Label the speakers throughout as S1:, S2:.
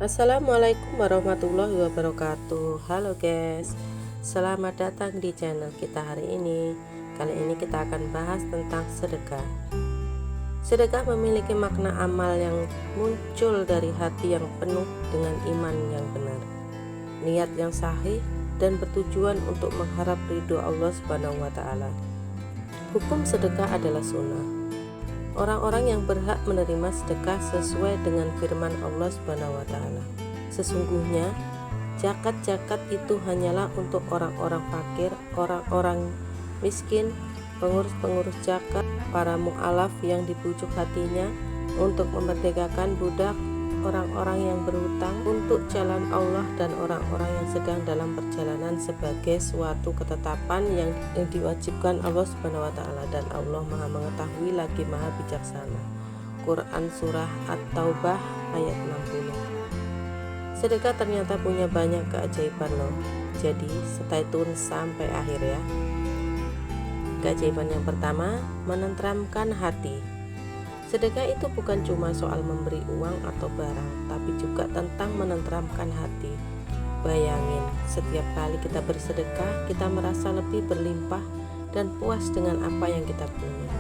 S1: Assalamualaikum warahmatullahi wabarakatuh. Halo guys, selamat datang di channel kita hari ini. Kali ini kita akan bahas tentang sedekah. Sedekah memiliki makna amal yang muncul dari hati yang penuh dengan iman yang benar, niat yang sahih, dan bertujuan untuk mengharap ridho Allah Subhanahu wa Ta'ala. Hukum sedekah adalah sunnah. Orang-orang yang berhak menerima sedekah sesuai dengan firman Allah Subhanahu wa Ta'ala. Sesungguhnya zakat-zakat itu hanyalah untuk orang-orang fakir, orang-orang miskin, pengurus-pengurus zakat, para mu'alaf yang dibujuk hatinya untuk memerdekakan budak, orang-orang yang berhutang untuk jalan Allah, dan orang-orang yang sedang dalam perjalanan sebagai suatu ketetapan yang diwajibkan Allah Subhanahu wa Ta'ala, dan Allah Maha mengetahui lagi Maha bijaksana. Quran Surah At-Taubah ayat 60. Sedekah ternyata punya banyak keajaiban loh. Jadi stay tune sampai akhir ya. Keajaiban yang pertama, menenteramkan hati. Sedekah itu bukan cuma soal memberi uang atau barang, tapi juga tentang menenteramkan hati. Bayangin, setiap kali kita bersedekah, kita merasa lebih berlimpah dan puas dengan apa yang kita punya.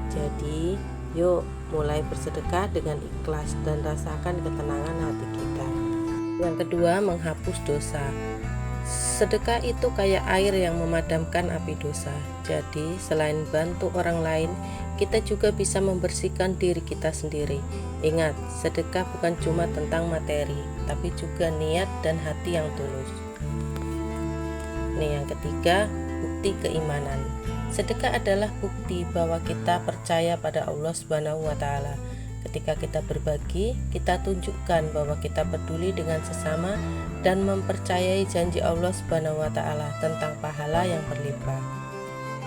S1: Jadi, yuk mulai bersedekah dengan ikhlas dan rasakan ketenangan hati kita. Yang kedua, menghapus dosa. Sedekah itu kayak air yang memadamkan api dosa. Jadi, selain bantu orang lain, kita juga bisa membersihkan diri kita sendiri. Ingat, sedekah bukan cuma tentang materi, tapi juga niat dan hati yang tulus. Yang ketiga, bukti keimanan. Sedekah adalah bukti bahwa kita percaya pada Allah Subhanahu wa Ta'ala. Ketika kita berbagi, kita tunjukkan bahwa kita peduli dengan sesama dan mempercayai janji Allah Subhanahu wa Ta'ala tentang pahala yang berlimpah.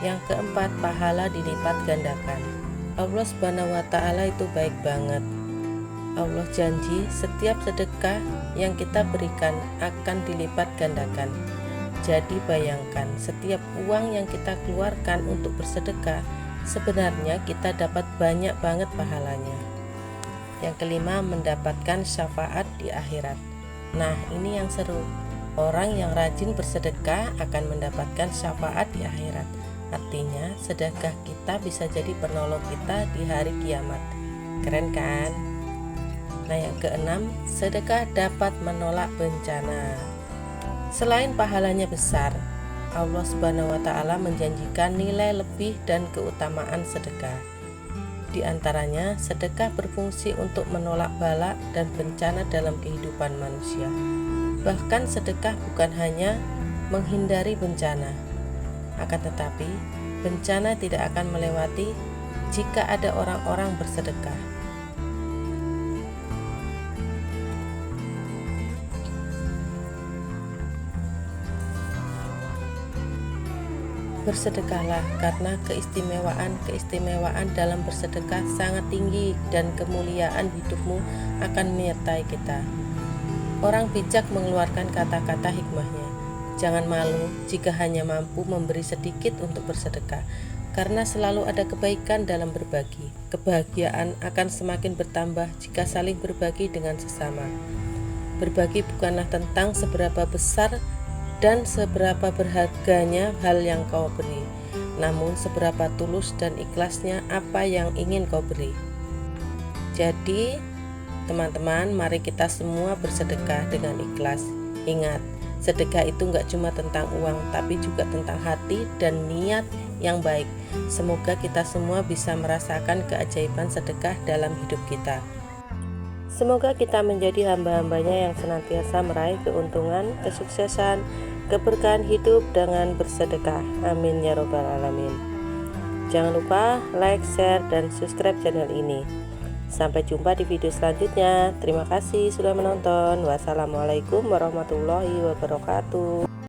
S1: Yang keempat, pahala dilipat gandakan. Allah Subhanahu wa Ta'ala itu baik banget. Allah janji setiap sedekah yang kita berikan akan dilipat gandakan. Jadi bayangkan, setiap uang yang kita keluarkan untuk bersedekah, sebenarnya kita dapat banyak banget pahalanya. Yang kelima, mendapatkan syafaat di akhirat. Nah, ini yang seru. Orang yang rajin bersedekah akan mendapatkan syafaat di akhirat. Artinya, sedekah kita bisa jadi penolong kita di hari kiamat. Keren kan? Yang keenam, sedekah dapat menolak bencana. Selain pahalanya besar, Allah Subhanahu wa Ta'ala menjanjikan nilai lebih dan keutamaan sedekah. Di antaranya, sedekah berfungsi untuk menolak bala dan bencana dalam kehidupan manusia. Bahkan sedekah bukan hanya menghindari bencana, akan tetapi bencana tidak akan melewati jika ada orang-orang bersedekah. Bersedekahlah, karena keistimewaan dalam bersedekah sangat tinggi dan kemuliaan hidupmu akan menyertai kita. Orang bijak mengeluarkan kata-kata hikmahnya. Jangan malu jika hanya mampu memberi sedikit untuk bersedekah, karena selalu ada kebaikan dalam berbagi. Kebahagiaan akan semakin bertambah jika saling berbagi dengan sesama. Berbagi bukanlah tentang seberapa besar dan seberapa berharganya hal yang kau beri, namun seberapa tulus dan ikhlasnya apa yang ingin kau beri. Jadi, teman-teman, mari kita semua bersedekah dengan ikhlas. Ingat, sedekah itu gak cuma tentang uang, tapi juga tentang hati dan niat yang baik. Semoga kita semua bisa merasakan keajaiban sedekah dalam hidup kita. Semoga kita menjadi hamba-hambanya yang senantiasa meraih keuntungan, kesuksesan, keberkahan hidup dengan bersedekah. Amin ya robbal alamin. Jangan lupa like, share, dan subscribe channel ini. Sampai jumpa di video selanjutnya. Terima kasih sudah menonton. Wassalamualaikum warahmatullahi wabarakatuh.